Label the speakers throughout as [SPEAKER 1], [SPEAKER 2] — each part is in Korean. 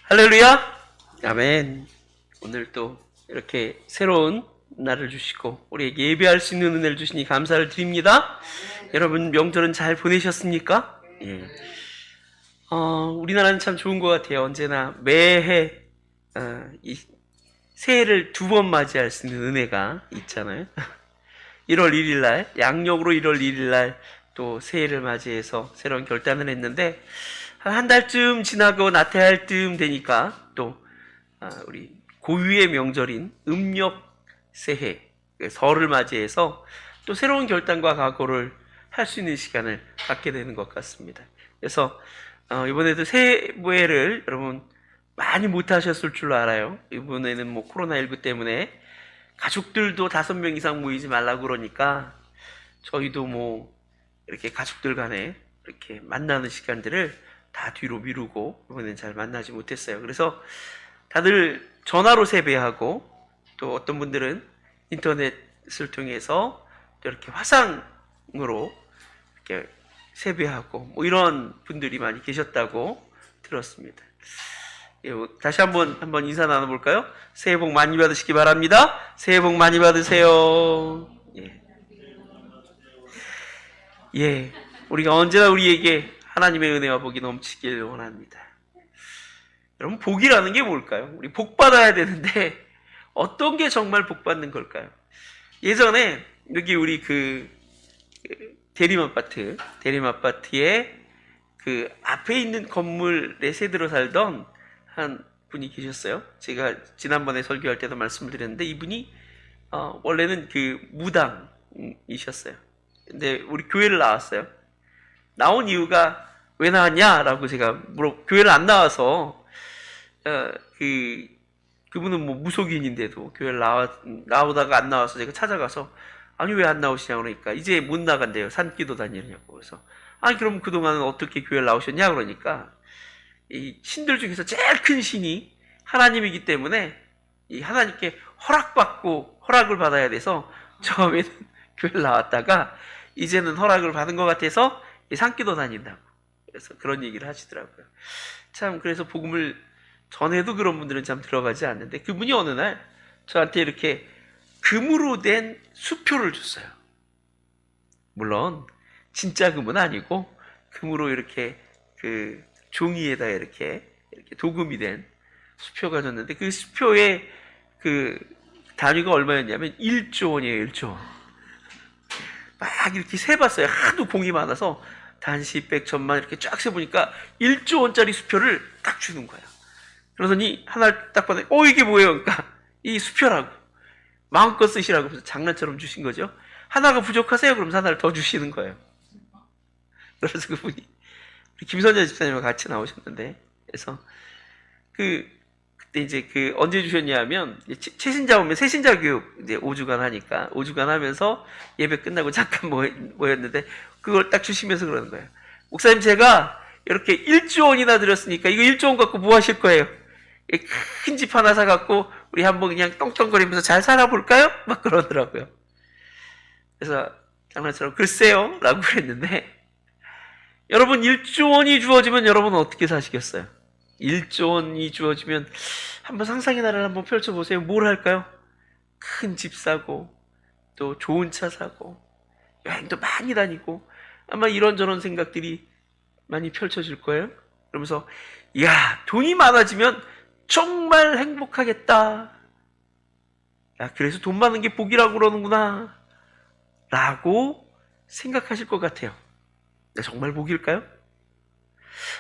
[SPEAKER 1] 할렐루야! 아멘. 오늘 또 이렇게 새로운 날을 주시고 우리에게 예배할 수 있는 은혜를 주시니 감사를 드립니다. 여러분 명절은 잘 보내셨습니까? 예. 우리나라는 참 좋은 것 같아요. 언제나 매해 이 새해를 두 번 맞이할 수 있는 은혜가 있잖아요. 1월 1일 날, 양력으로 1월 1일 날 또 새해를 맞이해서 새로운 결단을 했는데 한 달쯤 지나고 나태할 쯤 되니까 또 우리 고유의 명절인 음력 새해 설을 맞이해서 또 새로운 결단과 각오를 할 수 있는 시간을 갖게 되는 것 같습니다. 그래서 이번에도 새해를 여러분 많이 못 하셨을 줄 알아요. 이번에는 뭐 코로나19 때문에 가족들도 5명 이상 모이지 말라고 그러니까 저희도 뭐 이렇게 가족들 간에 이렇게 만나는 시간들을 다 뒤로 미루고 이번엔 잘 만나지 못했어요. 그래서 다들 전화로 세배하고 또 어떤 분들은 인터넷을 통해서 또 이렇게 화상으로 이렇게 세배하고 뭐 이런 분들이 많이 계셨다고 들었습니다. 예, 다시 한번 인사 나눠볼까요? 새해 복 많이 받으시기 바랍니다. 새해 복 많이 받으세요. 예, 우리가 언제나 우리에게 하나님의 은혜와 복이 넘치길 원합니다. 여러분, 복이라는 게 뭘까요? 우리 복 받아야 되는데 어떤 게 정말 복 받는 걸까요? 예전에 여기 우리 그 대림아파트에 그 앞에 있는 건물에 세들어 살던 한 분이 계셨어요. 제가 지난번에 설교할 때도 말씀을 드렸는데 이분이 원래는 그 무당이셨어요. 근데 우리 교회를 나왔어요. 나온 이유가 왜 나왔냐라고 제가 교회를 안 나와서 그분은 뭐 무속인인데도 교회를 나오다가 안 나와서 제가 찾아가서 아니 왜 안 나오시냐 그러니까 이제 못 나간대요. 산기도 다니려고. 그래서 아니 그럼 그동안은 어떻게 교회를 나오셨냐 그러니까 이 신들 중에서 제일 큰 신이 하나님이기 때문에 이 하나님께 허락을 받아야 돼서 처음에는 교회를 나왔다가 이제는 허락을 받은 것 같아서 산기도 다닌다고. 그래서 그런 얘기를 하시더라고요. 참 그래서 복음을 전에도 그런 분들은 참 들어가지 않는데 그분이 어느 날 저한테 이렇게 금으로 된 수표를 줬어요. 물론 진짜 금은 아니고 금으로 이렇게 그 종이에다 이렇게 도금이 된 수표가 줬는데 그 수표의 그 단위가 얼마였냐면 1조 원이에요. 1조 원. 막 이렇게 세봤어요. 하도 공이 많아서 단시, 백, 천만 이렇게 쫙 세보니까 1조 원짜리 수표를 딱 주는 거예요. 그러더니 하나를 딱 봤더니 이게 뭐예요? 그러니까 이 수표라고 마음껏 쓰시라고 해서 장난처럼 주신 거죠. 하나가 부족하세요? 그러면서 하나를 더 주시는 거예요. 그래서 그분이 우리 김선재 집사님과 같이 나오셨는데 그래서 그때 이제 언제 주셨냐면 최신자 오면 새신자 교육 이제 5주간 하니까 5주간 하면서 예배 끝나고 잠깐 모였는데 그걸 딱 주시면서 그러는 거예요. 목사님 제가 이렇게 1조 원이나 드렸으니까 이거 1조 원 갖고 뭐 하실 거예요? 큰 집 하나 사갖고 우리 한번 그냥 떵떵거리면서 잘 살아볼까요? 막 그러더라고요. 그래서 장난처럼 글쎄요 라고 그랬는데 여러분 1조 원이 주어지면 여러분은 어떻게 사시겠어요? 1조 원이 주어지면 한번 상상의 나라를 한번 펼쳐보세요. 뭘 할까요? 큰 집 사고 또 좋은 차 사고 여행도 많이 다니고 아마 이런저런 생각들이 많이 펼쳐질 거예요. 그러면서 이야 돈이 많아지면 정말 행복하겠다. 야 그래서 돈 많은 게 복이라고 그러는구나 라고 생각하실 것 같아요. 정말 복일까요?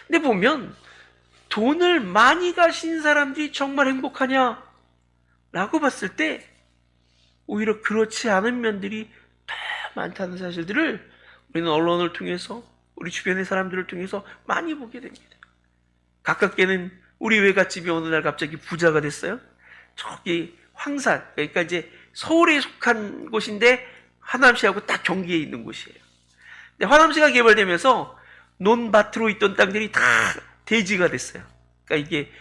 [SPEAKER 1] 근데 보면 돈을 많이 가신 사람들이 정말 행복하냐? 라고 봤을 때 오히려 그렇지 않은 면들이 더 많다는 사실들을 우리는 언론을 통해서 우리 주변의 사람들을 통해서 많이 보게 됩니다. 가깝게는 우리 외갓집이 어느 날 갑자기 부자가 됐어요. 저기 황산, 그러니까 이제 서울에 속한 곳인데 하남시하고 딱 경계에 있는 곳이에요. 근데 화남시가 개발되면서 논밭으로 있던 땅들이 다 대지가 됐어요. 그러니까 이게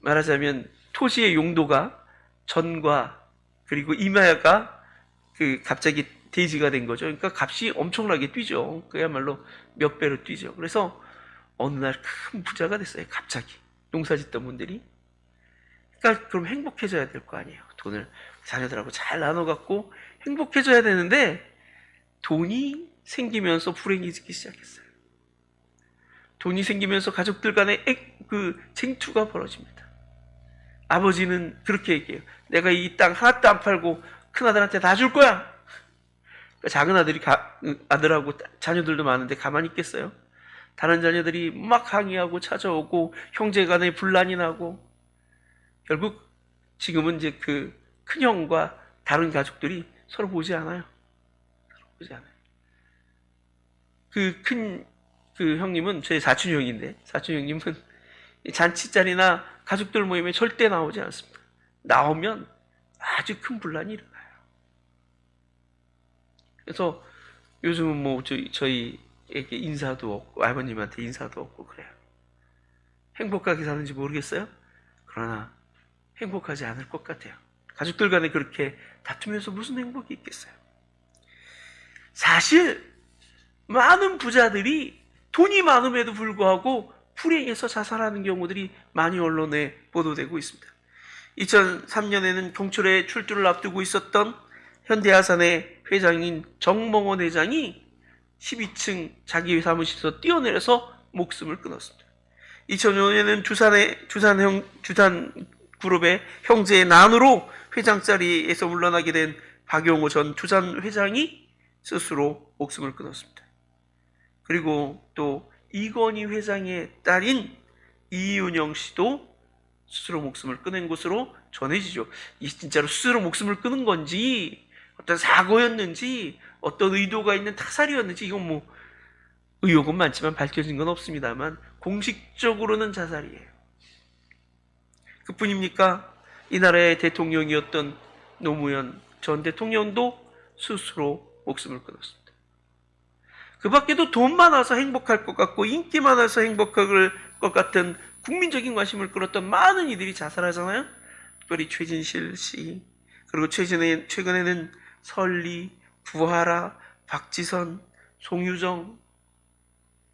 [SPEAKER 1] 말하자면 토지의 용도가 전과 그리고 임야가 갑자기 대지가 된 거죠. 그러니까 값이 엄청나게 뛰죠. 그야말로 몇 배로 뛰죠. 그래서 어느 날 큰 부자가 됐어요. 갑자기 농사 짓던 분들이. 그러니까 그럼 행복해져야 될 거 아니에요. 돈을 자녀들하고 잘 나눠 갖고 행복해져야 되는데 돈이 생기면서 불행해지기 시작했어요. 돈이 생기면서 가족들 간에 쟁투가 벌어집니다. 아버지는 그렇게 얘기해요. 내가 이 땅 하나도 안 팔고 큰아들한테 다 줄 거야. 그러니까 작은 아들이 아들하고 자녀들도 많은데 가만히 있겠어요? 다른 자녀들이 막 항의하고 찾아오고 형제 간에 분란이 나고 결국 지금은 이제 그 큰형과 다른 가족들이 서로 보지 않아요. 서로 보지 않아요. 그 형님은 제 사촌 형인데, 사촌 형님은 잔치 자리나 가족들 모임에 절대 나오지 않습니다. 나오면 아주 큰 분란이 일어나요. 그래서 요즘은 뭐 저희에게 인사도 없고 아버님한테 인사도 없고 그래요. 행복하게 사는지 모르겠어요. 그러나 행복하지 않을 것 같아요. 가족들 간에 그렇게 다투면서 무슨 행복이 있겠어요. 사실 많은 부자들이 돈이 많음에도 불구하고 불행해서 자살하는 경우들이 많이 언론에 보도되고 있습니다. 2003년에는 경찰의 출두를 앞두고 있었던 현대아산의 회장인 정몽원 회장이 12층 자기 사무실에서 뛰어내려서 목숨을 끊었습니다. 2005년에는 주산그룹의 형제의 난으로 회장 자리에서 물러나게 된 박용호 전 주산 회장이 스스로 목숨을 끊었습니다. 그리고 또 이건희 회장의 딸인 이윤영 씨도 스스로 목숨을 끊은 것으로 전해지죠. 이 진짜로 스스로 목숨을 끊은 건지 어떤 사고였는지 어떤 의도가 있는 타살이었는지 이건 뭐 의혹은 많지만 밝혀진 건 없습니다만 공식적으로는 자살이에요. 그뿐입니까? 이 나라의 대통령이었던 노무현 전 대통령도 스스로 목숨을 끊었습니다. 그 밖에도 돈 많아서 행복할 것 같고 인기 많아서 행복할 것 같은 국민적인 관심을 끌었던 많은 이들이 자살하잖아요. 특별히 최진실 씨, 그리고 최근에는 설리, 구하라, 박지선, 송유정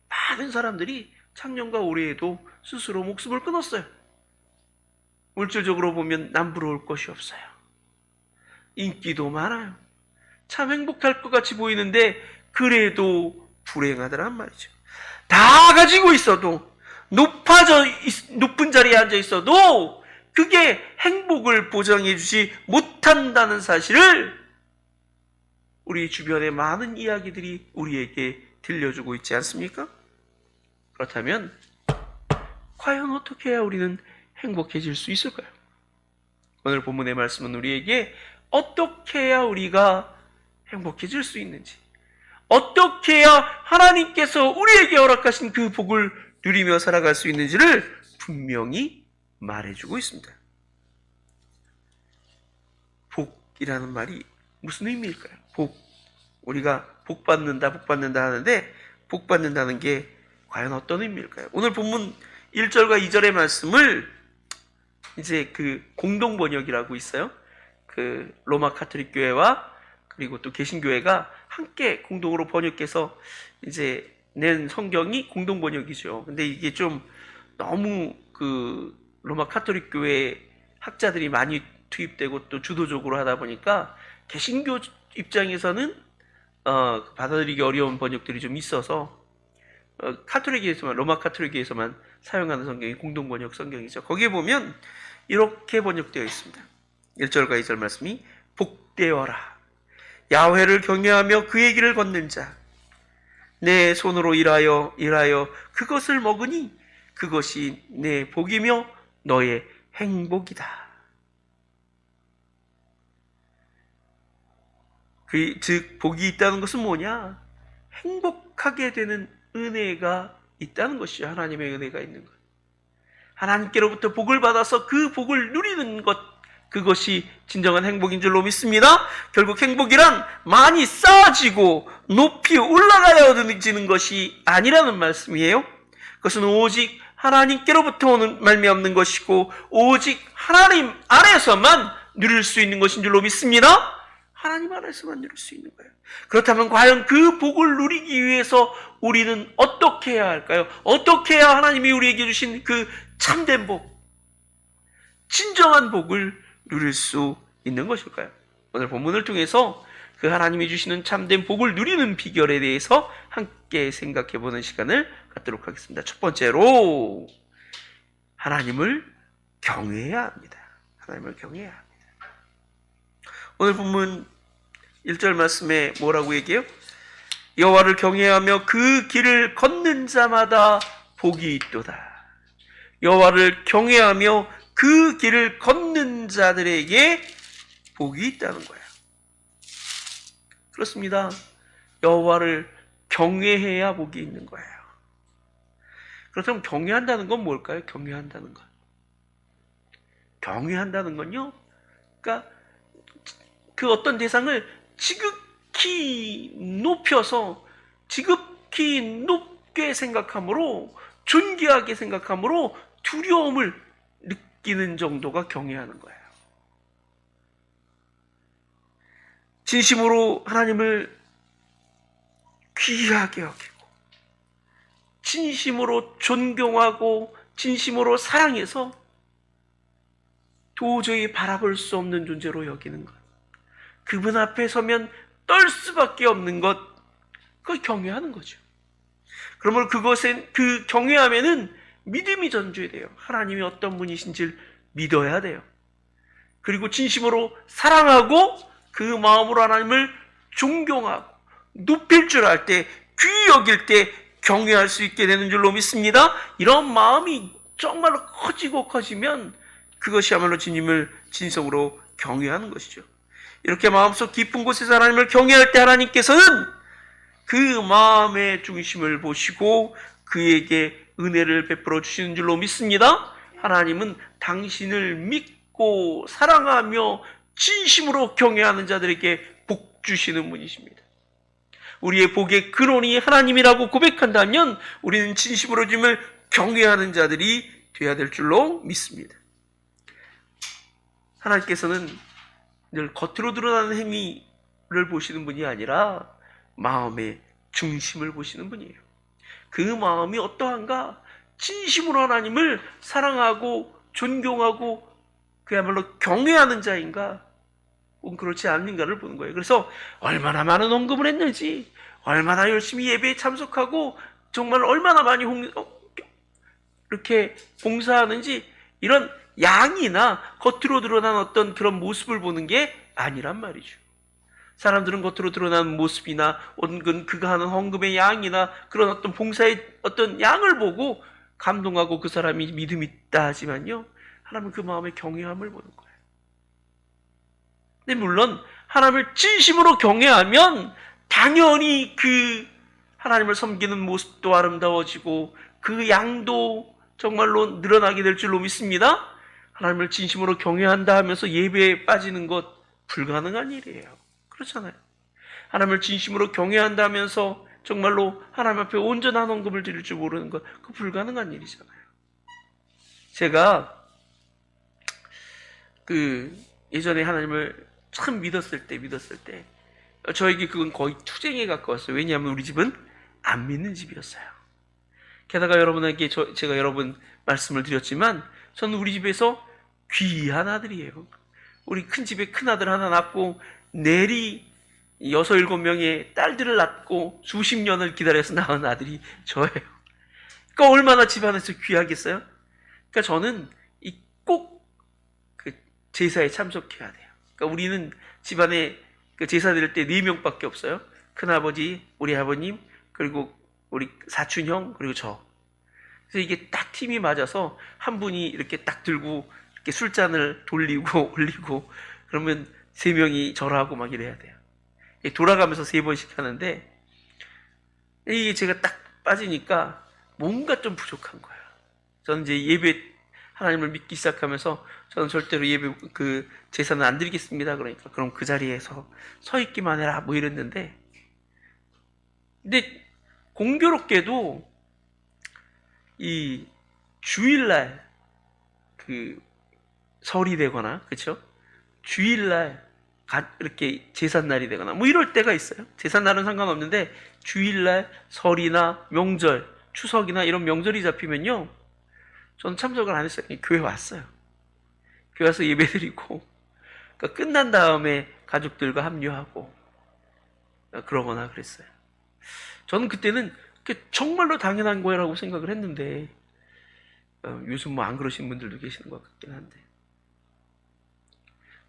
[SPEAKER 1] 많은 사람들이 작년과 올해에도 스스로 목숨을 끊었어요. 물질적으로 보면 남부러울 것이 없어요. 인기도 많아요. 참 행복할 것 같이 보이는데 그래도 불행하더란 말이죠. 다 가지고 있어도 높은 자리에 앉아 있어도 그게 행복을 보장해 주지 못한다는 사실을 우리 주변의 많은 이야기들이 우리에게 들려주고 있지 않습니까? 그렇다면 과연 어떻게 해야 우리는 행복해질 수 있을까요? 오늘 본문의 말씀은 우리에게 어떻게 해야 우리가 행복해질 수 있는지, 어떻게 해야 하나님께서 우리에게 허락하신 그 복을 누리며 살아갈 수 있는지를 분명히 말해주고 있습니다. 복이라는 말이 무슨 의미일까요? 우리가 복 받는다 하는데 복 받는다는 게 과연 어떤 의미일까요? 오늘 본문 1절과 2절의 말씀을 이제 그 공동 번역이라고 있어요. 그 로마 카톨릭 교회와 그리고 또 개신교회가 함께 공동으로 번역해서 이제 낸 성경이 공동 번역이죠. 근데 이게 좀 너무 그 로마 카톨릭 교회 학자들이 많이 투입되고 또 주도적으로 하다 보니까 개신교 입장에서는 받아들이기 어려운 번역들이 좀 있어서 로마 카톨릭에서만 사용하는 성경이 공동 번역 성경이죠. 거기에 보면 이렇게 번역되어 있습니다. 1절과 2절 말씀이 복되어라. 야훼를 경외하며 그의 길을 걷는 자. 내 손으로 일하여 그것을 먹으니 그것이 내 복이며 너의 행복이다. 즉 복이 있다는 것은 뭐냐? 행복하게 되는 은혜가 있다는 것이죠. 하나님의 은혜가 있는 것. 하나님께로부터 복을 받아서 그 복을 누리는 것, 그것이 진정한 행복인 줄로 믿습니다. 결국 행복이란 많이 쌓아지고 높이 올라가야 얻어지는 것이 아니라는 말씀이에요. 그것은 오직 하나님께로부터 오는 말미암는 것이고 오직 하나님 안에서만 누릴 수 있는 것인 줄로 믿습니다. 하나님 안에서만 누릴 수 있는 거예요. 그렇다면 과연 그 복을 누리기 위해서 우리는 어떻게 해야 할까요? 어떻게 해야 하나님이 우리에게 주신 그 참된 복, 진정한 복을 누릴 수 있는 것일까요? 오늘 본문을 통해서 그 하나님이 주시는 참된 복을 누리는 비결에 대해서 함께 생각해 보는 시간을 갖도록 하겠습니다. 첫 번째로 하나님을 경외해야 합니다. 하나님을 경외해야 합니다. 오늘 본문 1절 말씀에 뭐라고 얘기해요? 여호와를 경외하며 그 길을 걷는 자마다 복이 있도다. 여호와를 경외하며 그 길을 걷는 자들에게 복이 있다는 거예요. 그렇습니다. 여호와를 경외해야 복이 있는 거예요. 그렇다면 경외한다는 건 뭘까요? 경외한다는 건. 경외한다는 건요. 그러니까 그 어떤 대상을 지극히 높여서 지극히 높게 생각함으로 존귀하게 생각함으로 두려움을 느끼는 정도가 경외하는 거예요. 진심으로 하나님을 귀하게 여기고 진심으로 존경하고 진심으로 사랑해서 도저히 바라볼 수 없는 존재로 여기는 것, 그분 앞에 서면 떨 수밖에 없는 것, 그걸 경외하는 거죠. 그러면 그것은 그 경외함에는 믿음이 전줘야 돼요. 하나님이 어떤 분이신지를 믿어야 돼요. 그리고 진심으로 사랑하고 그 마음으로 하나님을 존경하고 높일 줄 알 때, 귀히 여길 때 경외할 수 있게 되는 줄로 믿습니다. 이런 마음이 정말로 커지면 그것이야말로 주님을 진성으로 경외하는 것이죠. 이렇게 마음속 깊은 곳에서 하나님을 경외할 때 하나님께서는 그 마음의 중심을 보시고 그에게 은혜를 베풀어 주시는 줄로 믿습니다. 하나님은 당신을 믿고 사랑하며 진심으로 경외하는 자들에게 복 주시는 분이십니다. 우리의 복의 근원이 하나님이라고 고백한다면 우리는 진심으로 주님을 경외하는 자들이 되어야 될 줄로 믿습니다. 하나님께서는 늘 겉으로 드러나는 행위를 보시는 분이 아니라 마음의 중심을 보시는 분이에요. 그 마음이 어떠한가? 진심으로 하나님을 사랑하고 존경하고 그야말로 경외하는 자인가? 혹은 그렇지 않는가를 보는 거예요. 그래서 얼마나 많은 헌금을 했는지, 얼마나 열심히 예배에 참석하고 정말 얼마나 많이 이렇게 봉사하는지, 이런 양이나 겉으로 드러난 어떤 그런 모습을 보는 게 아니란 말이죠. 사람들은 겉으로 드러나는 모습이나 은근 그가 하는 헌금의 양이나 그런 어떤 봉사의 어떤 양을 보고 감동하고 그 사람이 믿음이 있다 하지만요, 하나님은 그 마음의 경외함을 보는 거예요. 근데 물론 하나님을 진심으로 경외하면 당연히 그 하나님을 섬기는 모습도 아름다워지고 그 양도 정말로 늘어나게 될 줄로 믿습니다. 하나님을 진심으로 경외한다 하면서 예배에 빠지는 것 불가능한 일이에요. 그렇잖아요. 하나님을 진심으로 경외한다 하면서 정말로 하나님 앞에 온전한 헌금을 드릴 줄 모르는 것, 그 불가능한 일이잖아요. 제가 예전에 하나님을 참 믿었을 때 저에게 그건 거의 투쟁에 가까웠어요. 왜냐하면 우리 집은 안 믿는 집이었어요. 게다가 여러분에게 제가 여러 번 말씀을 드렸지만 저는 우리 집에서 귀한 아들이에요. 우리 큰 집에 큰 아들 하나 낳고 내리 6, 7명의 딸들을 낳고 수십 년을 기다려서 낳은 아들이 저예요. 그러니까 얼마나 집안에서 귀하겠어요? 그러니까 저는 꼭 그 제사에 참석해야 돼요. 그러니까 우리는 집안에 그 제사 드릴 때 4명밖에 없어요. 큰아버지, 우리 아버님, 그리고 우리 사촌형, 그리고 저. 그래서 이게 딱 팀이 맞아서 한 분이 이렇게 딱 들고 이렇게 술잔을 돌리고 올리고 그러면 3명이 절하고 막 이래야 돼요. 돌아가면서 3번씩 하는데 이게 제가 딱 빠지니까 뭔가 좀 부족한 거예요. 저는 이제 예배 하나님을 믿기 시작하면서 저는 절대로 예배 그 제사는 안 드리겠습니다. 그러니까 그럼 그 자리에서 서 있기만 해라 뭐 이랬는데, 근데 공교롭게도 이 주일날 그 설이 되거나 그렇죠? 주일날 이렇게 제삿날이 되거나 뭐 이럴 때가 있어요. 제삿날은 상관없는데 주일날, 설이나 명절, 추석이나 이런 명절이 잡히면요, 저는 참석을 안 했어요. 교회 왔어요. 교회 와서 예배드리고, 그러니까 끝난 다음에 가족들과 합류하고 그러거나 그랬어요. 저는 그때는 정말로 당연한 거라고 생각을 했는데, 요즘 뭐 안 그러신 분들도 계시는 것 같긴 한데,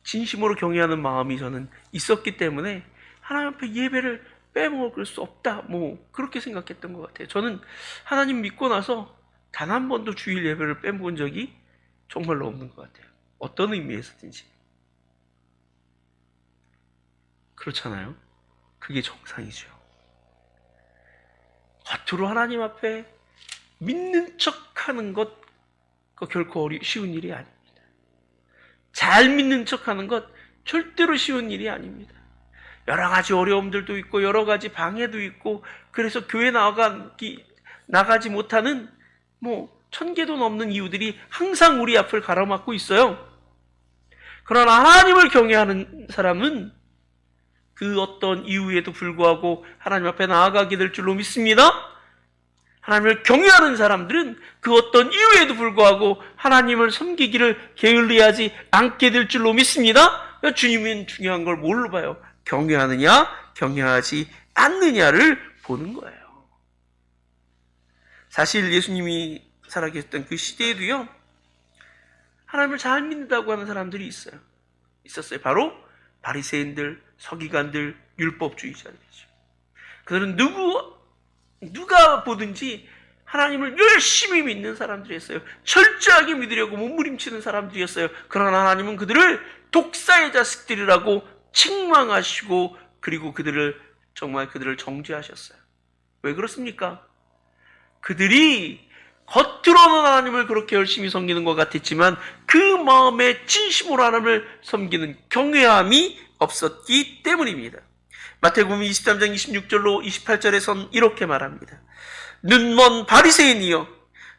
[SPEAKER 1] 진심으로 경외하는 마음이 저는 있었기 때문에 하나님 앞에 예배를 빼먹을 수 없다, 뭐 그렇게 생각했던 것 같아요. 저는 하나님 믿고 나서 단 한 번도 주일 예배를 빼먹은 적이 정말로 없는 것 같아요. 어떤 의미에서든지. 그렇잖아요. 그게 정상이죠. 겉으로 하나님 앞에 믿는 척하는 것, 그 결코 쉬운 일이 아닙니다. 잘 믿는 척하는 것 절대로 쉬운 일이 아닙니다. 여러 가지 어려움들도 있고 여러 가지 방해도 있고, 그래서 교회 나가지 못하는 뭐 1000개도 넘는 이유들이 항상 우리 앞을 가로막고 있어요. 그러나 하나님을 경외하는 사람은 그 어떤 이유에도 불구하고 하나님 앞에 나아가게 될 줄로 믿습니다. 하나님을 경외하는 사람들은 그 어떤 이유에도 불구하고 하나님을 섬기기를 게을리하지 않게 될 줄로 믿습니다. 주님은 중요한 걸 뭘로 봐요? 경외하느냐, 경외하지 않느냐를 보는 거예요. 사실 예수님이 살아계셨던 그 시대에도요, 하나님을 잘 믿는다고 하는 사람들이 있었어요. 바로 바리새인들, 서기관들, 율법주의자들이죠. 그들은 누가 보든지 하나님을 열심히 믿는 사람들이었어요. 철저하게 믿으려고 몸부림치는 사람들이었어요. 그러나 하나님은 그들을 독사의 자식들이라고 책망하시고, 그리고 그들을 정죄하셨어요. 왜 그렇습니까? 그들이 겉으로는 하나님을 그렇게 열심히 섬기는 것 같았지만 그 마음에 진심으로 하나님을 섬기는 경외함이 없었기 때문입니다. 마태복음 23장 26절로 28절에선 이렇게 말합니다. 눈먼 바리새인이여,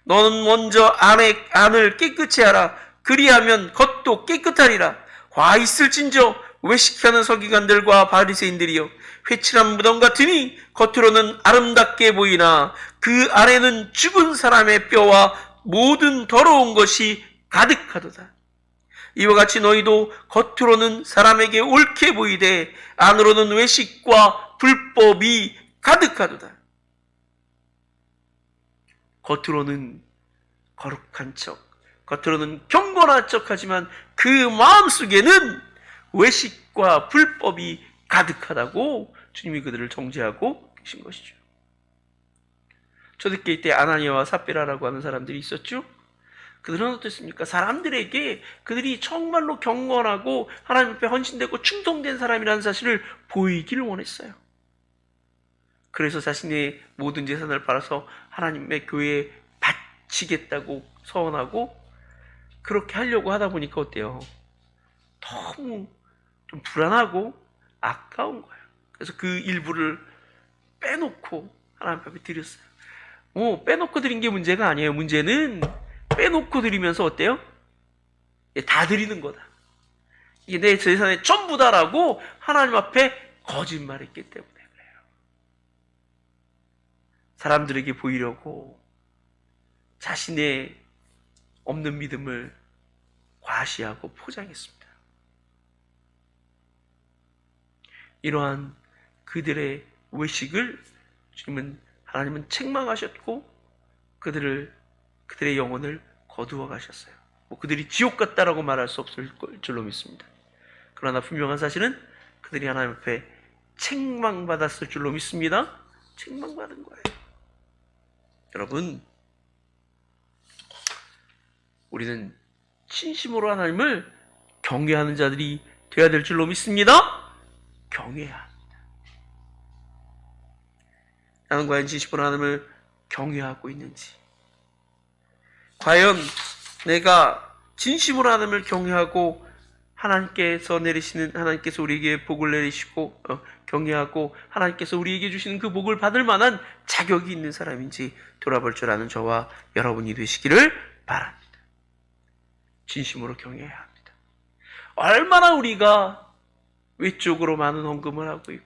[SPEAKER 1] 너는 먼저 안을 깨끗이 하라. 그리하면 겉도 깨끗하리라. 화 있을진저 외식하는 서기관들과 바리새인들이여, 회칠한 무덤 같으니 겉으로는 아름답게 보이나 그 안에는 죽은 사람의 뼈와 모든 더러운 것이 가득하도다. 이와 같이 너희도 겉으로는 사람에게 옳게 보이되 안으로는 외식과 불법이 가득하도다. 겉으로는 거룩한 척, 겉으로는 경건한 척하지만 그 마음속에는 외식과 불법이 가득하다고 주님이 그들을 정죄하고 계신 것이죠. 초대교회 때 아나니아와 삽비라라고 하는 사람들이 있었죠. 그들은 어땠습니까? 사람들에게 그들이 정말로 경건하고 하나님 앞에 헌신되고 충성된 사람이라는 사실을 보이기를 원했어요. 그래서 자신의 모든 재산을 팔아서 하나님의 교회에 바치겠다고 서원하고 그렇게 하려고 하다 보니까 어때요? 너무 좀 불안하고 아까운 거예요. 그래서 그 일부를 빼놓고 하나님 앞에 드렸어요. 빼놓고 드린 게 문제가 아니에요. 문제는 빼놓고 드리면서 어때요? 다 드리는 거다. 이게 내 재산의 전부다라고 하나님 앞에 거짓말했기 때문에 그래요. 사람들에게 보이려고 자신의 없는 믿음을 과시하고 포장했습니다. 이러한 그들의 외식을 하나님은 책망하셨고 그들의 영혼을 거두어 가셨어요. 그들이 지옥 같다라고 말할 수 없을 줄로 믿습니다. 그러나 분명한 사실은 그들이 하나님 앞에 책망받았을 줄로 믿습니다. 책망받은 거예요. 여러분, 우리는 진심으로 하나님을 경외하는 자들이 되어야 될 줄로 믿습니다. 경외해야 합니다. 나는 과연 진심으로 하나님을 경외하고 있는지, 과연 내가 진심으로 하나님을 경외하고 하나님께서 우리에게 복을 내리시고 경외하고 하나님께서 우리에게 주시는 그 복을 받을 만한 자격이 있는 사람인지 돌아볼 줄 아는 저와 여러분이 되시기를 바랍니다. 진심으로 경외해야 합니다. 얼마나 우리가 외적으로 많은 헌금을 하고 있고,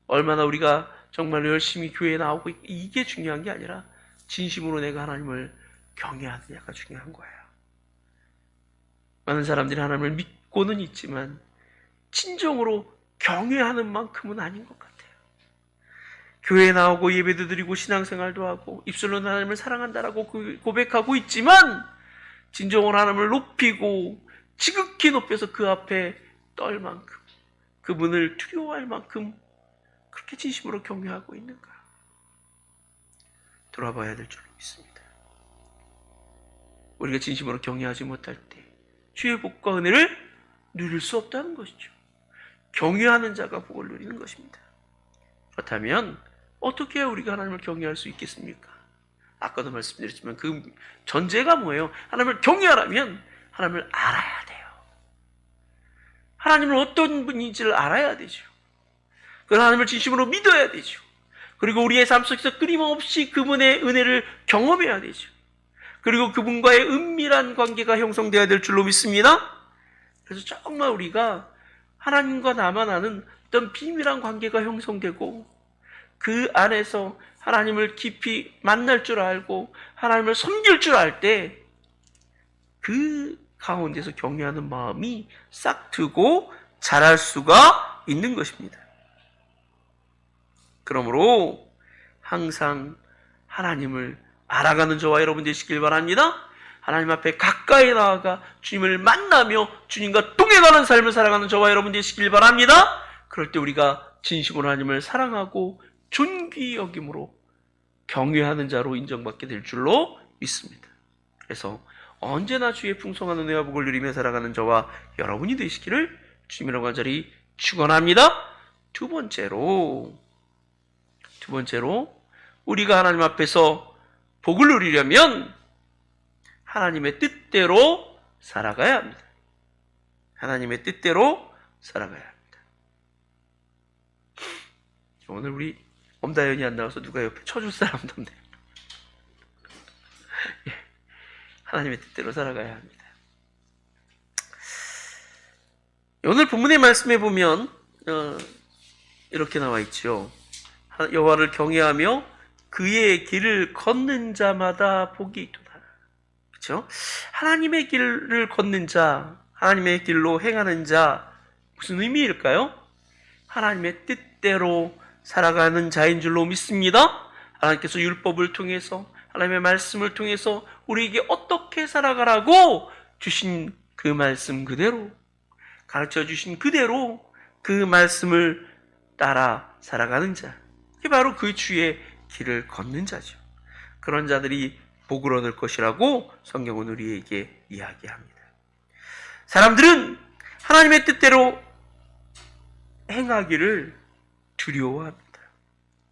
[SPEAKER 1] 얼마나 우리가 정말 열심히 교회에 나오고 있고, 이게 중요한 게 아니라 진심으로 내가 하나님을 경외하느냐가 중요한 거예요. 많은 사람들이 하나님을 믿고는 있지만 진정으로 경외하는 만큼은 아닌 것 같아요. 교회에 나오고 예배도 드리고 신앙생활도 하고 입술로는 하나님을 사랑한다라고 고백하고 있지만 진정으로 하나님을 높이고 지극히 높여서 그 앞에 떨 만큼, 그분을 두려워할 만큼 그렇게 진심으로 경외하고 있는가? 돌아봐야 될 줄로 믿습니다. 우리가 진심으로 경외하지 못할 때 주의 복과 은혜를 누릴 수 없다는 것이죠. 경외하는 자가 복을 누리는 것입니다. 그렇다면 어떻게 해야 우리가 하나님을 경외할 수 있겠습니까? 아까도 말씀드렸지만 그 전제가 뭐예요? 하나님을 경외하려면 하나님을 알아야 돼요. 하나님을 어떤 분인지를 알아야 되죠. 그 하나님을 진심으로 믿어야 되죠. 그리고 우리의 삶 속에서 끊임없이 그분의 은혜를 경험해야 되죠. 그리고 그분과의 은밀한 관계가 형성되어야 될 줄로 믿습니다. 그래서 정말 우리가 하나님과 나만 아는 어떤 비밀한 관계가 형성되고 그 안에서 하나님을 깊이 만날 줄 알고 하나님을 섬길 줄 알 때 그 가운데서 경외하는 마음이 싹 트고 자랄 수가 있는 것입니다. 그러므로 항상 하나님을 알아가는 저와 여러분 되시길 바랍니다. 하나님 앞에 가까이 나아가 주님을 만나며 주님과 동행하는 삶을 살아가는 저와 여러분 되시길 바랍니다. 그럴 때 우리가 진심으로 하나님을 사랑하고 존귀 여김으로 경외하는 자로 인정받게 될 줄로 믿습니다. 그래서 언제나 주의 풍성한 은혜와 복을 누리며 살아가는 저와 여러분이 되시기를 주님이라고 간절히 축원합니다. 두 번째로 우리가 하나님 앞에서 복을 누리려면 하나님의 뜻대로 살아가야 합니다. 하나님의 뜻대로 살아가야 합니다. 오늘 우리 엄다연이 안 나와서 누가 옆에 쳐줄 사람도 없네요. 하나님의 뜻대로 살아가야 합니다. 오늘 본문의 말씀에 보면 이렇게 나와 있죠. 여호와를 경외하며 그의 길을 걷는 자마다 복이 있도다. 그렇죠? 하나님의 길을 걷는 자, 하나님의 길로 행하는 자, 무슨 의미일까요? 하나님의 뜻대로 살아가는 자인 줄로 믿습니다. 하나님께서 율법을 통해서 하나님의 말씀을 통해서 우리에게 어떻게 살아가라고 주신 그 말씀 그대로, 가르쳐 주신 그대로 그 말씀을 따라 살아가는 자, 이게 바로 그 주의 길을 걷는 자죠. 그런 자들이 복을 얻을 것이라고 성경은 우리에게 이야기합니다. 사람들은 하나님의 뜻대로 행하기를 두려워합니다.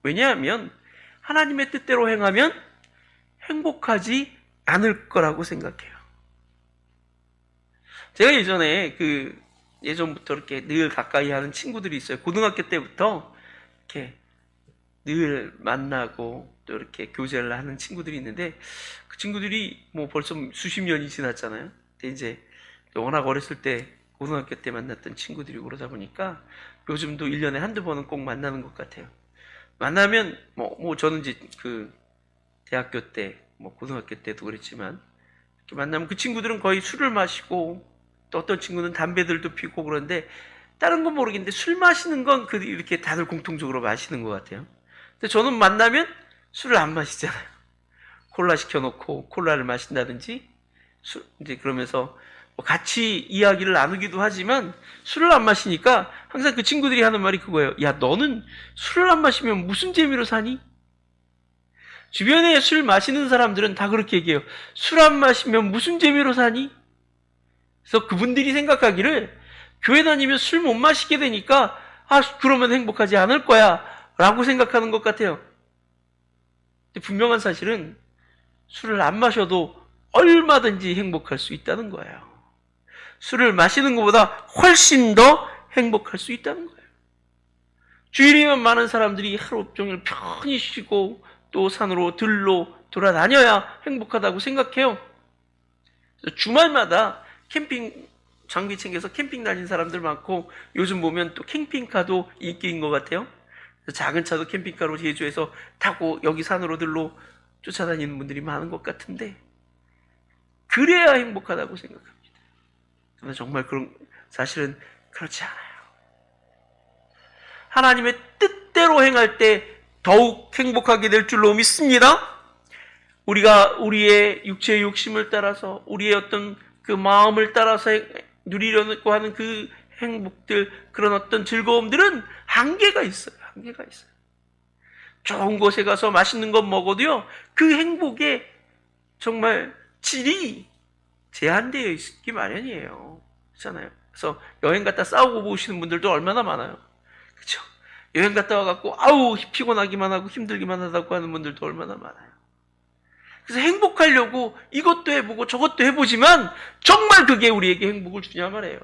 [SPEAKER 1] 왜냐하면 하나님의 뜻대로 행하면 행복하지 않을 거라고 생각해요. 제가 예전부터 이렇게 늘 가까이 하는 친구들이 있어요. 고등학교 때부터 이렇게 늘 만나고 또 이렇게 교제를 하는 친구들이 있는데 그 친구들이 뭐 벌써 수십 년이 지났잖아요. 근데 이제 워낙 어렸을 때 고등학교 때 만났던 친구들이고 그러다 보니까 요즘도 1년에 한두 번은 꼭 만나는 것 같아요. 만나면 저는 이제 그 대학교 때 고등학교 때도 그랬지만 이렇게 만나면 그 친구들은 거의 술을 마시고 또 어떤 친구는 담배들도 피우고 그런데 다른 건 모르겠는데 술 마시는 건 이렇게 다들 공통적으로 마시는 것 같아요. 근데 저는 만나면 술을 안 마시잖아요. 콜라 시켜놓고 콜라를 마신다든지 이제 그러면서 같이 이야기를 나누기도 하지만 술을 안 마시니까 항상 그 친구들이 하는 말이 그거예요. 야, 너는 술을 안 마시면 무슨 재미로 사니? 주변에 술 마시는 사람들은 다 그렇게 얘기해요. 술 안 마시면 무슨 재미로 사니? 그래서 그분들이 생각하기를 교회 다니면 술 못 마시게 되니까 그러면 행복하지 않을 거야 라고 생각하는 것 같아요. 근데 분명한 사실은 술을 안 마셔도 얼마든지 행복할 수 있다는 거예요. 술을 마시는 것보다 훨씬 더 행복할 수 있다는 거예요. 주일이면 많은 사람들이 하루 종일 편히 쉬고 또 산으로 들로 돌아다녀야 행복하다고 생각해요. 주말마다 캠핑 장비 챙겨서 캠핑 다니는 사람들 많고, 요즘 보면 또 캠핑카도 인기인 것 같아요. 작은 차도 캠핑카로 제주에서 타고 여기 산으로 들로 쫓아다니는 분들이 많은 것 같은데, 그래야 행복하다고 생각합니다. 그러나 정말 그런 사실은 그렇지 않아요. 하나님의 뜻대로 행할 때 더욱 행복하게 될 줄로 믿습니다. 우리가 우리의 육체의 욕심을 따라서, 우리의 어떤 그 마음을 따라서 누리려고 하는 그 행복들, 그런 어떤 즐거움들은 한계가 있어요. 한계가 있어요. 좋은 곳에 가서 맛있는 것 먹어도요, 그 행복의 정말 질이 제한되어 있기 마련이에요. 그렇잖아요. 그래서 여행 갔다 싸우고 오시는 분들도 얼마나 많아요. 그렇죠? 여행 갔다 와갖고 아우 피곤하기만 하고 힘들기만 하다고 하는 분들도 얼마나 많아요. 그래서 행복하려고 이것도 해보고 저것도 해보지만 정말 그게 우리에게 행복을 주냐 말이에요.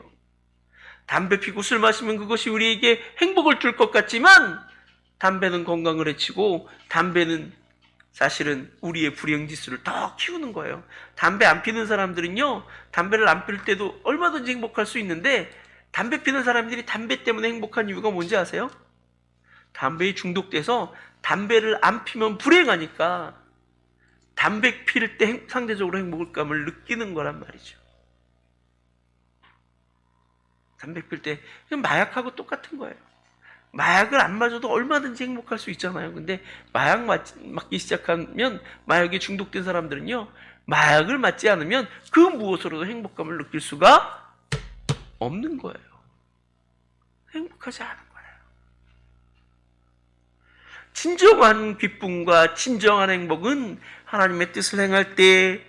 [SPEAKER 1] 담배 피고 술 마시면 그것이 우리에게 행복을 줄 것 같지만, 담배는 건강을 해치고, 담배는 사실은 우리의 불행지수를 더 키우는 거예요. 담배 안 피는 사람들은요, 담배를 안 필 때도 얼마든지 행복할 수 있는데, 담배 피는 사람들이 담배 때문에 행복한 이유가 뭔지 아세요? 담배에 중독돼서 담배를 안 피면 불행하니까 담배 피울 때 상대적으로 행복감을 느끼는 거란 말이죠. 담배 필 때 마약하고 똑같은 거예요. 마약을 안 맞아도 얼마든지 행복할 수 있잖아요. 근데 마약 맞기 시작하면, 마약에 중독된 사람들은요, 마약을 맞지 않으면 그 무엇으로도 행복감을 느낄 수가 없는 거예요. 행복하지 않은 거예요. 진정한 기쁨과 진정한 행복은 하나님의 뜻을 행할 때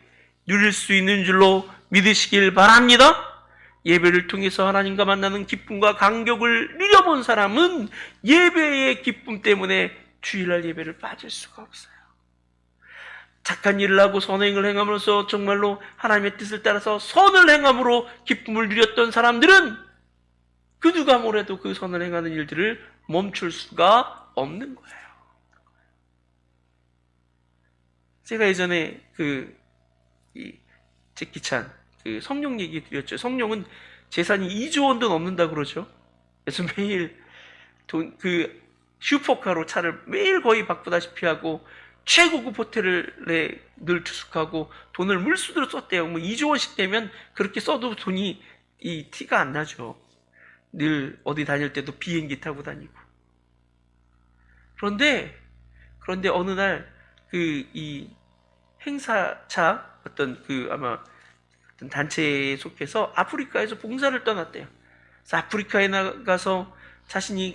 [SPEAKER 1] 누릴 수 있는 줄로 믿으시길 바랍니다. 예배를 통해서 하나님과 만나는 기쁨과 감격을 누려본 사람은 예배의 기쁨 때문에 주일날 예배를 빠질 수가 없어요. 착한 일을 하고 선행을 행함으로써 정말로 하나님의 뜻을 따라서 선을 행함으로 기쁨을 누렸던 사람들은 그 누가 뭐래도 그 선을 행하는 일들을 멈출 수가 없는 거예요. 제가 예전에 제키찬 성령 얘기 드렸죠. 성령은 재산이 2조 원도 넘는다 그러죠. 그래서 매일 슈퍼카로 차를 매일 거의 바꾸다시피 하고, 최고급 호텔에 늘 투숙하고 돈을 물수대로 썼대요. 뭐 2조 원씩 되면 그렇게 써도 돈이 티가 안 나죠. 늘 어디 다닐 때도 비행기 타고 다니고. 그런데 어느 날 이 행사차 아마 어떤 단체에 속해서 아프리카에서 봉사를 떠났대요. 그래서 아프리카에 나가서 자신이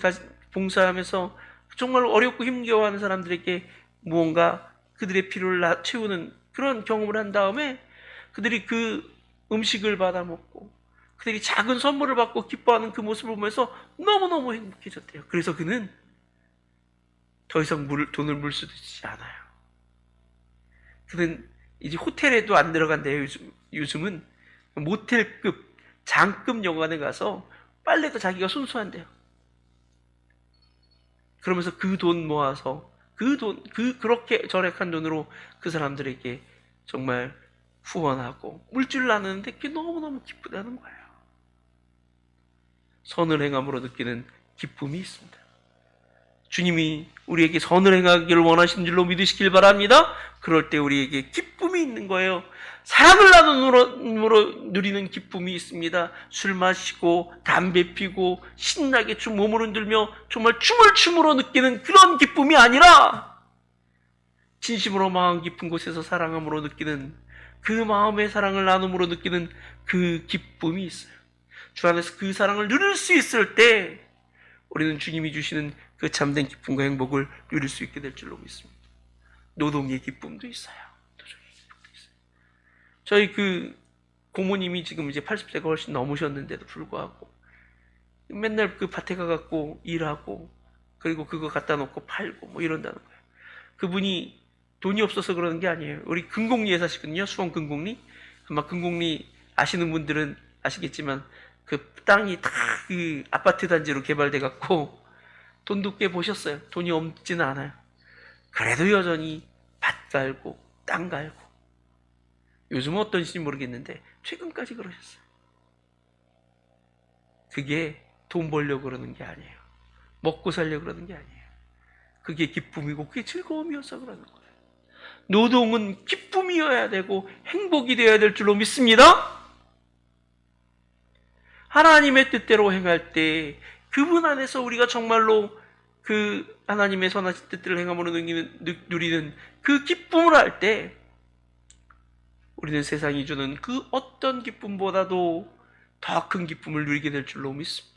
[SPEAKER 1] 봉사하면서 정말 어렵고 힘겨워하는 사람들에게 무언가 그들의 필요를 채우는 그런 경험을 한 다음에, 그들이 그 음식을 받아 먹고 그들이 작은 선물을 받고 기뻐하는 그 모습을 보면서 너무너무 행복해졌대요. 그래서 그는 더 이상 돈을 물수있지 않아요. 그는 이제 호텔에도 안 들어간대요. 요즘은 모텔급, 장급 여관에 가서 빨래도 자기가 순수한대요. 그러면서 그 돈 모아서 그렇게 절약한 돈으로 그 사람들에게 정말 후원하고 물질을 나누는데 그게 너무너무 기쁘다는 거예요. 선을 행함으로 느끼는 기쁨이 있습니다. 주님이 우리에게 선을 행하기를 원하시는 줄로 믿으시길 바랍니다. 그럴 때 우리에게 기쁨이 있는 거예요. 사랑을 나눔으로 누리는 기쁨이 있습니다. 술 마시고 담배 피고 신나게 몸을 흔들며 정말 춤을 춤으로 느끼는 그런 기쁨이 아니라, 진심으로 마음 깊은 곳에서 사랑함으로 느끼는, 그 마음의 사랑을 나눔으로 느끼는 그 기쁨이 있어요. 주 안에서 그 사랑을 누릴 수 있을 때 우리는 주님이 주시는 그 참된 기쁨과 행복을 누릴 수 있게 될 줄로 믿습니다. 노동의 기쁨도 있어요. 저희 고모님이 지금 이제 80세가 훨씬 넘으셨는데도 불구하고 맨날 그 밭에 가갖고 일하고, 그리고 그거 갖다 놓고 팔고 뭐 이런다는 거예요. 그분이 돈이 없어서 그러는 게 아니에요. 우리 금곡리에 사시거든요. 수원 금곡리. 아마 금곡리 아시는 분들은 아시겠지만 그 땅이 다 그 아파트 단지로 개발돼 갖고 돈도 꽤 보셨어요. 돈이 없지는 않아요. 그래도 여전히 밭 갈고 땅 갈고, 요즘은 어떤지 모르겠는데 최근까지 그러셨어요. 그게 돈 벌려고 그러는 게 아니에요. 먹고 살려고 그러는 게 아니에요. 그게 기쁨이고 그게 즐거움이어서 그러는 거예요. 노동은 기쁨이어야 되고 행복이 되어야 될 줄로 믿습니다. 하나님의 뜻대로 행할 때 그분 안에서 우리가 정말로 그 하나님의 선하신 뜻대로 행함으로 누리는 그 기쁨을 할 때 우리는 세상이 주는 그 어떤 기쁨보다도 더 큰 기쁨을 누리게 될 줄로 믿습니다.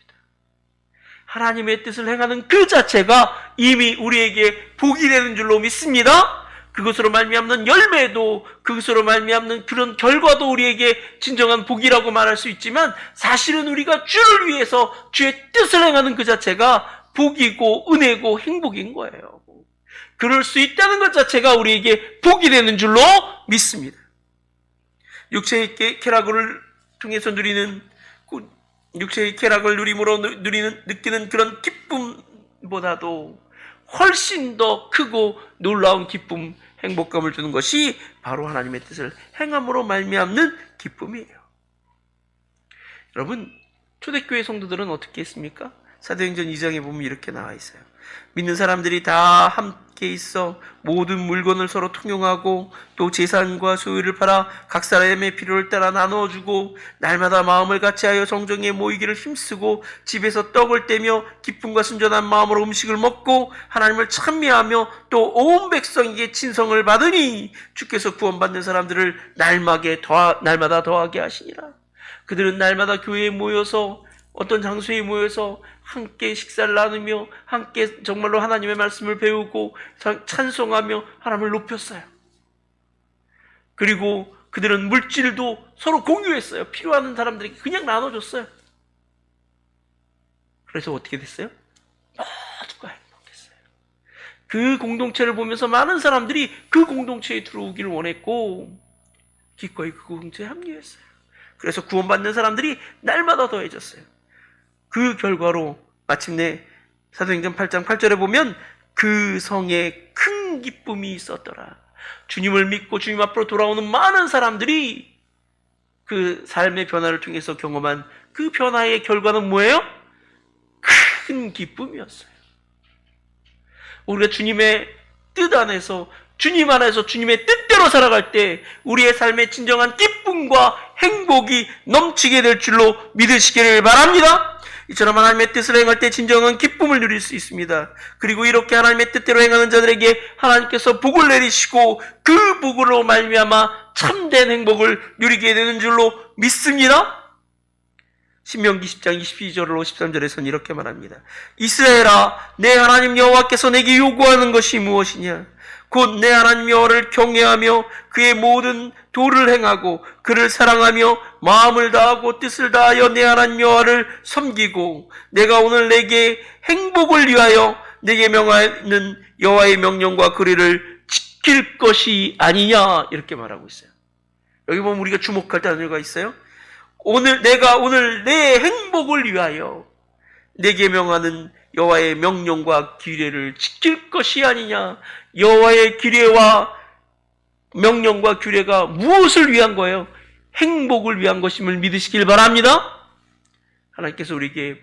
[SPEAKER 1] 하나님의 뜻을 행하는 그 자체가 이미 우리에게 복이 되는 줄로 믿습니다. 그것으로 말미암는 열매도, 그것으로 말미암는 그런 결과도 우리에게 진정한 복이라고 말할 수 있지만, 사실은 우리가 주를 위해서 주의 뜻을 행하는 그 자체가 복이고 은혜고 행복인 거예요. 그럴 수 있다는 것 자체가 우리에게 복이 되는 줄로 믿습니다. 육체의 쾌락을 통해서 누리는, 육체의 쾌락을 누림으로 느끼는 그런 기쁨보다도 훨씬 더 크고 놀라운 기쁨, 행복감을 주는 것이 바로 하나님의 뜻을 행함으로 말미암는 기쁨이에요. 여러분, 초대교회 성도들은 어떻게 했습니까? 사도행전 2장에 보면 이렇게 나와 있어요. 믿는 사람들이 다 함께 있어 모든 물건을 서로 통용하고 또 재산과 소유를 팔아 각 사람의 필요를 따라 나누어주고 날마다 마음을 같이하여 성정에 모이기를 힘쓰고 집에서 떡을 떼며 기쁨과 순전한 마음으로 음식을 먹고 하나님을 찬미하며 또 온 백성에게 친성을 받으니 주께서 구원받는 사람들을 날마다 더하게 하시니라. 그들은 날마다 교회에 모여서 어떤 장소에 모여서 함께 식사를 나누며 함께 정말로 하나님의 말씀을 배우고 찬송하며 하나님을 높였어요. 그리고 그들은 물질도 서로 공유했어요. 필요한 사람들에게 그냥 나눠줬어요. 그래서 어떻게 됐어요? 모두가 행복했어요. 그 공동체를 보면서 많은 사람들이 그 공동체에 들어오기를 원했고 기꺼이 그 공동체에 합류했어요. 그래서 구원받는 사람들이 날마다 더해졌어요. 그 결과로 마침내 사도행전 8장 8절에 보면 그 성에 큰 기쁨이 있었더라. 주님을 믿고 주님 앞으로 돌아오는 많은 사람들이 그 삶의 변화를 통해서 경험한 그 변화의 결과는 뭐예요? 큰 기쁨이었어요. 우리가 주님의 뜻 안에서, 주님 안에서 주님의 뜻대로 살아갈 때 우리의 삶의 진정한 기쁨과 행복이 넘치게 될 줄로 믿으시기를 바랍니다. 이처럼 하나님의 뜻을 행할 때 진정한 기쁨을 누릴 수 있습니다. 그리고 이렇게 하나님의 뜻대로 행하는 자들에게 하나님께서 복을 내리시고 그 복으로 말미암아 참된 행복을 누리게 되는 줄로 믿습니다. 신명기 10장 22절로 13절에서는 이렇게 말합니다. 이스라엘아, 내 하나님 여호와께서 내게 요구하는 것이 무엇이냐? 곧 내 하나님 여호와를 경외하며 그의 모든 도를 행하고 그를 사랑하며 마음을 다하고 뜻을 다하여 내 하나님 여호와를 섬기고 내가 오늘 내게 행복을 위하여 내게 명하는 여호와의 명령과 규례를 지킬 것이 아니냐, 이렇게 말하고 있어요. 여기 보면 우리가 주목할 단어가 있어요. 내가 오늘 내 행복을 위하여 내게 명하는 여호와의 명령과 규례를 지킬 것이 아니냐. 여호와의 규례와 명령과 규례가 무엇을 위한 거예요? 행복을 위한 것임을 믿으시길 바랍니다. 하나님께서 우리에게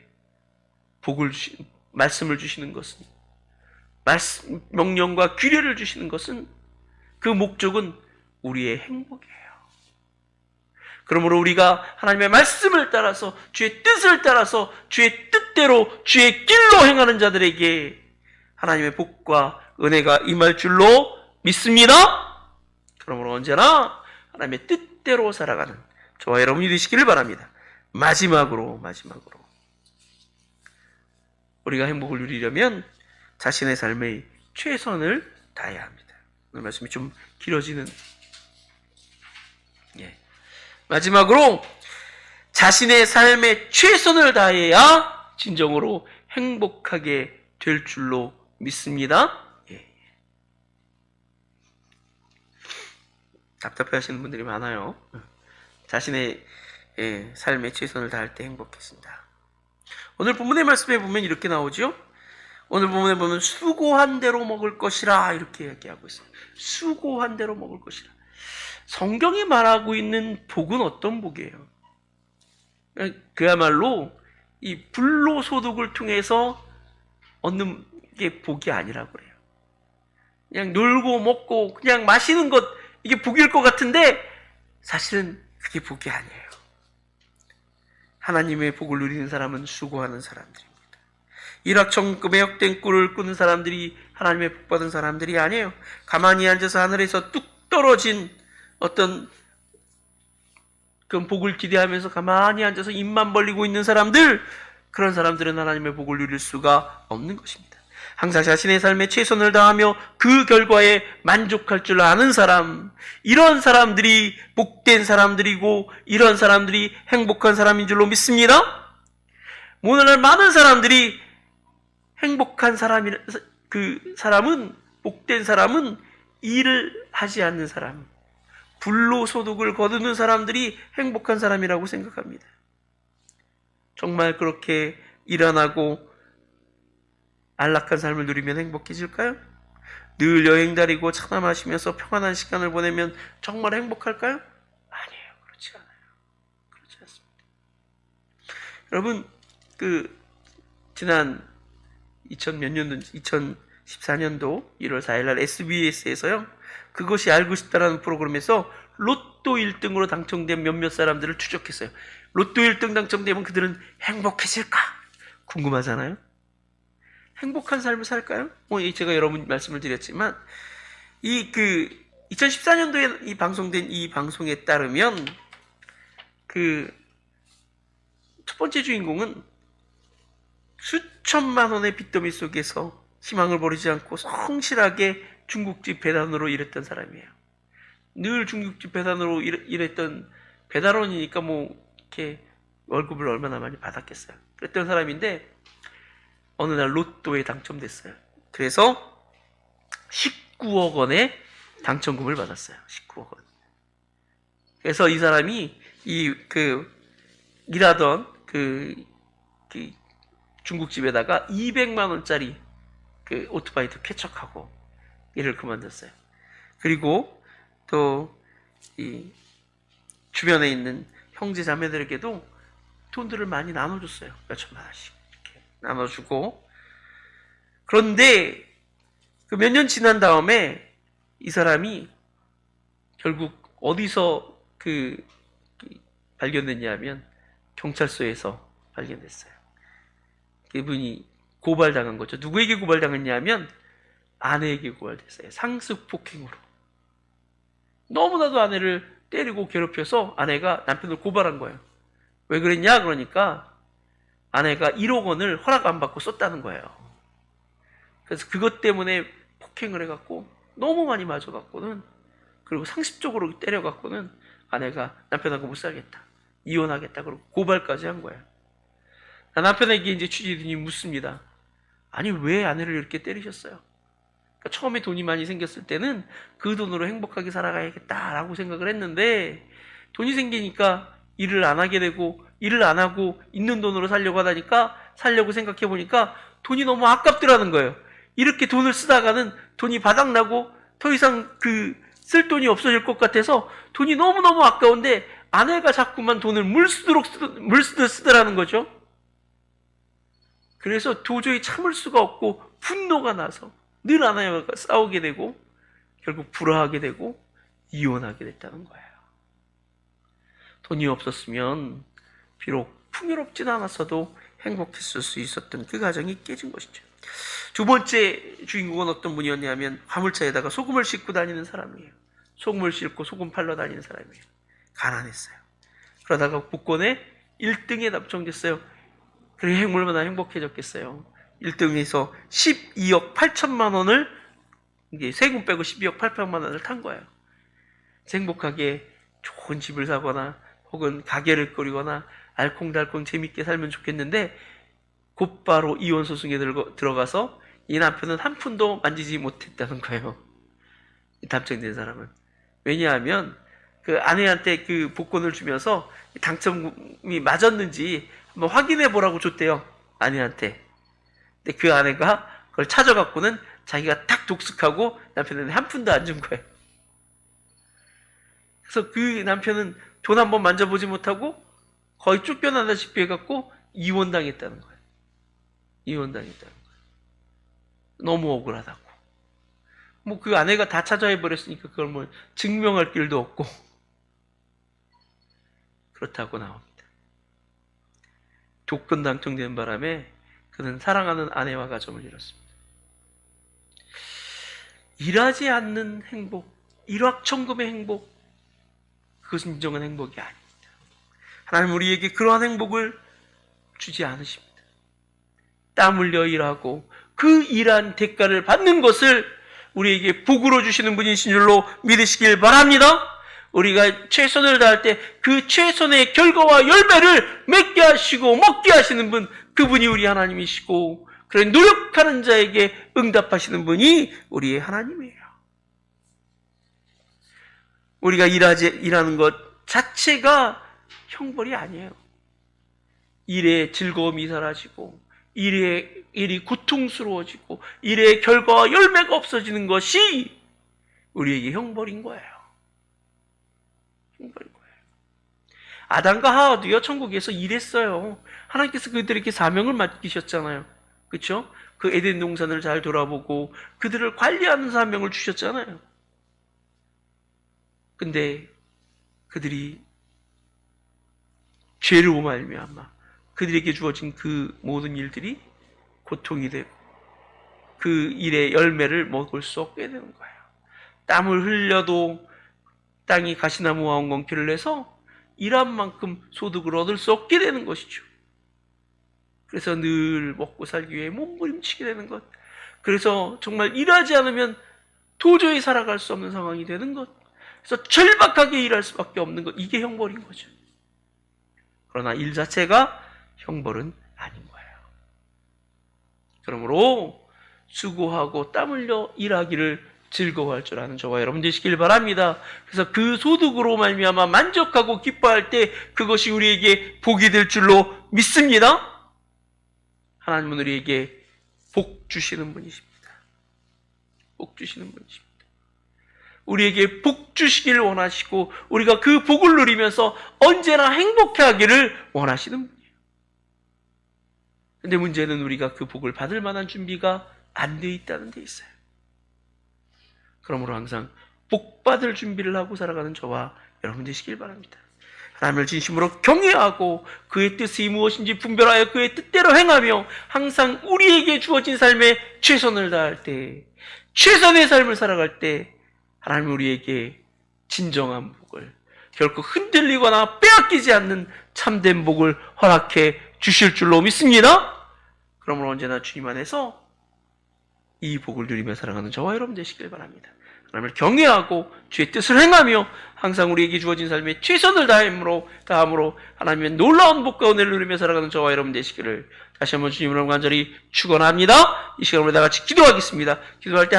[SPEAKER 1] 말씀을 주시는 것은, 명령과 규례를 주시는 것은, 그 목적은 우리의 행복이에요. 그러므로 우리가 하나님의 말씀을 따라서, 주의 뜻을 따라서, 주의 뜻대로, 주의 길로 행하는 자들에게 하나님의 복과 은혜가 임할 줄로 믿습니다. 그러므로 언제나 하나님의 뜻대로 살아가는 저와 여러분이 되시기를 바랍니다. 마지막으로 우리가 행복을 누리려면 자신의 삶의 최선을 다해야 합니다. 오늘 말씀이 좀 길어지는, 마지막으로 자신의 삶의 최선을 다해야 진정으로 행복하게 될 줄로 믿습니다. 답답해 하시는 분들이 많아요. 자신의 삶의 최선을 다할 때 행복했습니다. 오늘 본문의 말씀에 보면 이렇게 나오죠. 오늘 본문에 보면 수고한 대로 먹을 것이라, 이렇게 이야기하고 있어요. 수고한 대로 먹을 것이라. 성경이 말하고 있는 복은 어떤 복이에요? 그야말로 이 불로소득을 통해서 얻는 게 복이 아니라고 그래요. 그냥 놀고 먹고 그냥 마시는 것, 이게 복일 것 같은데 사실은 그게 복이 아니에요. 하나님의 복을 누리는 사람은 수고하는 사람들입니다. 일확천금의 헛된 꿀을 꾸는 사람들이 하나님의 복 받은 사람들이 아니에요. 가만히 앉아서 하늘에서 뚝 떨어진 어떤 그 복을 기대하면서 가만히 앉아서 입만 벌리고 있는 사람들, 그런 사람들은 하나님의 복을 누릴 수가 없는 것입니다. 항상 자신의 삶에 최선을 다하며 그 결과에 만족할 줄 아는 사람, 이런 사람들이 복된 사람들이고 이런 사람들이 행복한 사람인 줄로 믿습니다. 오늘날 많은 사람들이 행복한 사람이, 그 사람은, 복된 사람은 일을 하지 않는 사람, 불로소득을 거두는 사람들이 행복한 사람이라고 생각합니다. 정말 그렇게 일 안 하고 안락한 삶을 누리면 행복해질까요? 늘 여행 다니고 차나 마시면서 평안한 시간을 보내면 정말 행복할까요? 아니에요. 그렇지 않아요. 그렇지 않습니다. 여러분, 지난 2014년도 1월 4일날 SBS에서요, 그것이 알고 싶다라는 프로그램에서 로또 1등으로 당첨된 몇몇 사람들을 추적했어요. 로또 1등 당첨되면 그들은 행복해질까? 궁금하잖아요? 행복한 삶을 살까요? 제가 여러 번 말씀을 드렸지만, 2014년도에 방송된 이 방송에 따르면, 첫 번째 주인공은 수천만 원의 빚더미 속에서 희망을 버리지 않고 성실하게 중국집 배달원으로 일했던 사람이에요. 늘 중국집 배달원으로 일했던, 배달원이니까 이렇게 월급을 얼마나 많이 받았겠어요. 그랬던 사람인데 어느 날 로또에 당첨됐어요. 그래서 19억 원의 당첨금을 받았어요. 19억 원. 그래서 이 사람이 일하던 중국집에다가 200만 원짜리 오토바이도 쾌척하고 일을 그만뒀어요. 그리고 또 이 주변에 있는 형제 자매들에게도 돈들을 많이 나눠줬어요. 몇천만 원씩 이렇게 나눠주고. 그런데 몇 년 지난 다음에 이 사람이 결국 어디서 발견됐냐면 경찰서에서 발견됐어요. 그분이 고발당한 거죠. 누구에게 고발당했냐면 아내에게 고발됐어요. 상습폭행으로. 너무나도 아내를 때리고 괴롭혀서 아내가 남편을 고발한 거예요. 왜 그랬냐? 그러니까 아내가 1억 원을 허락 안 받고 썼다는 거예요. 그래서 그것 때문에 폭행을 해갖고 너무 많이 맞아갖고는, 그리고 상습적으로 때려갖고는 아내가 남편하고 못 살겠다, 이혼하겠다, 그러고 고발까지 한 거예요. 남편에게 이제 취재진이 묻습니다. 아니, 왜 아내를 이렇게 때리셨어요? 그러니까 처음에 돈이 많이 생겼을 때는 그 돈으로 행복하게 살아가야겠다라고 생각을 했는데, 돈이 생기니까 일을 안 하게 되고, 일을 안 하고 있는 돈으로 살려고 하다니까, 살려고 생각해 보니까 돈이 너무 아깝더라는 거예요. 이렇게 돈을 쓰다가는 돈이 바닥나고 더 이상 쓸 돈이 없어질 것 같아서 돈이 너무너무 아까운데 아내가 자꾸만 돈을 물 쓰듯 쓰더라는 거죠. 그래서 도저히 참을 수가 없고 분노가 나서 늘 아내와 싸우게 되고 결국 불화하게 되고 이혼하게 됐다는 거예요. 돈이 없었으면 비록 풍요롭진 않았어도 행복했을 수 있었던 그 가정이 깨진 것이죠. 두 번째 주인공은 어떤 분이었냐면 화물차에다가 소금을 싣고 다니는 사람이에요. 소금을 싣고 소금 팔러 다니는 사람이에요. 가난했어요. 그러다가 복권에 1등에 당첨됐어요. 그래 얼마나 행복해졌겠어요. 1등에서 12억 8천만 원을, 이게 세금 빼고 12억 8천만 원을 탄 거예요. 행복하게 좋은 집을 사거나 혹은 가게를 꾸리거나 알콩달콩 재밌게 살면 좋겠는데 곧바로 이혼 소송에 들어가서 이 남편은 한 푼도 만지지 못했다는 거예요. 당첨된 사람은. 왜냐하면 그 아내한테 그 복권을 주면서 당첨이 맞았는지 한번 확인해 보라고 줬대요. 아내한테. 근데 그 아내가 그걸 찾아갖고는 자기가 딱 독특하고 남편한테 한 푼도 안 준 거예요. 그래서 그 남편은 돈 한번 만져보지 못하고 거의 쫓겨나다시피 해갖고 이혼당했다는 거예요. 이혼당했다는 거예요. 너무 억울하다고. 뭐 그 아내가 다 찾아해버렸으니까 그걸 뭐 증명할 길도 없고 그렇다고 나옵니다. 독건 당첨된 바람에 그는 사랑하는 아내와 가정을 잃었습니다. 일하지 않는 행복, 일확천금의 행복, 그것은 진정한 행복이 아닙니다. 하나님 우리에게 그러한 행복을 주지 않으십니다. 땀 흘려 일하고 그 일한 대가를 받는 것을 우리에게 복으로 주시는 분이신 줄로 믿으시길 바랍니다. 우리가 최선을 다할 때 그 최선의 결과와 열매를 맺게 하시고 먹게 하시는 분, 그분이 우리 하나님이시고 그런 노력하는 자에게 응답하시는 분이 우리의 하나님이에요. 우리가 일하는 것 자체가 형벌이 아니에요. 일의 즐거움이 사라지고 일이 고통스러워지고 일의 결과와 열매가 없어지는 것이 우리에게 형벌인 거예요. 형벌인 거예요. 아담과 하와도요, 천국에서 일했어요. 하나님께서 그들에게 사명을 맡기셨잖아요. 그렇죠? 그 에덴 동산을 잘 돌아보고 그들을 관리하는 사명을 주셨잖아요. 근데 그들이 죄로 말미암아 그들에게 주어진 그 모든 일들이 고통이 되고 그 일의 열매를 먹을 수 없게 되는 거예요. 땀을 흘려도 땅이 가시나무와 엉겅퀴를 내서 일한 만큼 소득을 얻을 수 없게 되는 것이죠. 그래서 늘 먹고 살기 위해 몸부림치게 되는 것. 그래서 정말 일하지 않으면 도저히 살아갈 수 없는 상황이 되는 것. 그래서 절박하게 일할 수밖에 없는 것. 이게 형벌인 거죠. 그러나 일 자체가 형벌은 아닌 거예요. 그러므로 수고하고 땀 흘려 일하기를 즐거워할 줄 아는 저와 여러분 되시길 바랍니다. 그래서 그 소득으로 말미암아 만족하고 기뻐할 때 그것이 우리에게 복이 될 줄로 믿습니다. 하나님은 우리에게 복 주시는 분이십니다. 복 주시는 분이십니다. 우리에게 복 주시기를 원하시고 우리가 그 복을 누리면서 언제나 행복해 하기를 원하시는 분이에요. 근데 문제는 우리가 그 복을 받을 만한 준비가 안 돼 있다는 데 있어요. 그러므로 항상 복 받을 준비를 하고 살아가는 저와 여러분 되시길 바랍니다. 하나님을 진심으로 경외하고 그의 뜻이 무엇인지 분별하여 그의 뜻대로 행하며 항상 우리에게 주어진 삶에 최선을 다할 때, 최선의 삶을 살아갈 때 하나님 우리에게 진정한 복을, 결코 흔들리거나 빼앗기지 않는 참된 복을 허락해 주실 줄로 믿습니다. 그러므로 언제나 주님 안에서 이 복을 누리며 살아가는 저와 여러분 되시길 바랍니다. 하나님을 경외하고 주의 뜻을 행하며 항상 우리에게 주어진 삶에 최선을 다함으로 하나님의 놀라운 복과 은혜를 누리며 살아가는 저와 여러분 되시기를 다시 한번 주님으로 간절히 축원합니다. 이 시간으로 다 같이 기도하겠습니다. 기도할 때